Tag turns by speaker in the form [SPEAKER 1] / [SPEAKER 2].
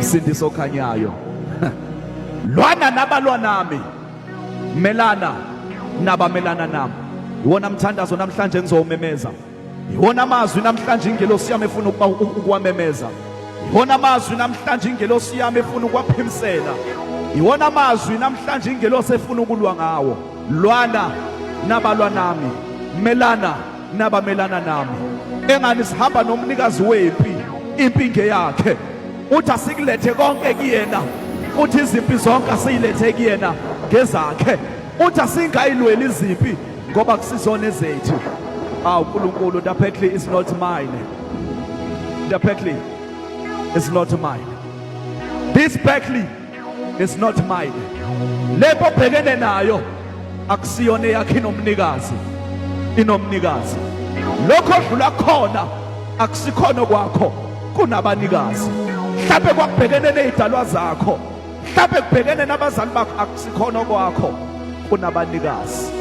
[SPEAKER 1] Msindiso okhanyayo. Lwana nabalwa nami, melana nabamelana nami. Iwona mthandazo namhlanje ngizowumemeza. Iwona amazwi namhlanje ingelosi yami efuna ukuwamemeza. Iwona amazwi namhlanje ingelosi yami efuna ukwaphimisela. Iwona amazwi namhlanje ingelosi efuna ukulwa ngawo. Lwana nabalwa nami, melana nabamelana nami. Engani sihamba nomnikazi wempi, impi ngeyakhe. Uthi asikulethe konke kuyena, uthi izimpi zonke asiyilethe kuyena ngezakhe. Uthi asingayilweli izimpi ngoba kusizona ezethu. uNkulunkulu, the battle is not mine. The battle is not mine. This battle is not mine. Lepo bhekene nayo akusiyona yakhe inomnikazi. Inomnikazi. Lokho odlula khona akusikhona kwakho, kunabanikazi. Mhlawumbe kwakubhekene nezidalwa zakho, mhlawumbe kubhekene nabazali bakho, akusikhona kwakho, kunabanikazi.